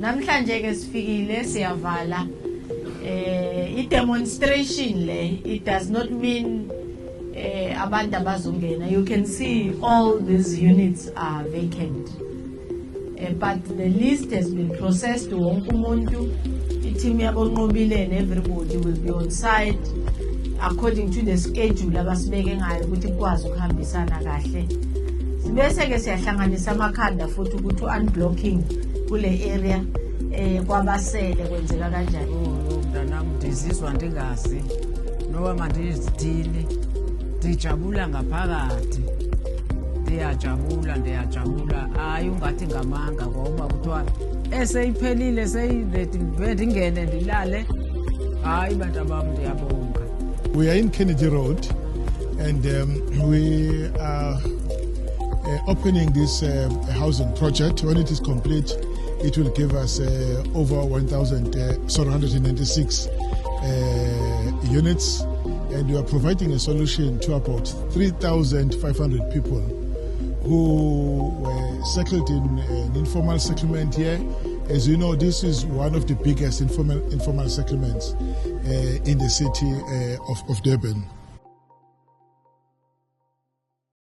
Namhlanje ke sifikile siyavala i-demonstration le, it does not mean abantu abazongena. You can see all these units are vacant. But the list has been processed to wonke umuntu. I-team yabonqobile and everybody will be on site according to the schedule abasibeke ngayo ukuthi ikwazi ukuhambisana kahle. Sibese ke siyahlanganisa amakhanda futhi ukuthi unblocking kule area kwabasele kwenzeka kanjani. Mntanami ndizizwa ndingazi noba mandizithile ndijabula ngaphakathi. Ndiyajabula hayi ungathi ngamanga ngoba kuthiwa eseyiphelile seyindingene ndilale. Hayi bantu bami ndiyabonga. We are in Kennedy Road and we are opening this housing project. When it is complete, it will give us over 196 units, and we are providing a solution to about 3,500 people who were settled in an informal settlement here. As you know, this is one of the biggest informal settlements in the city of Durban.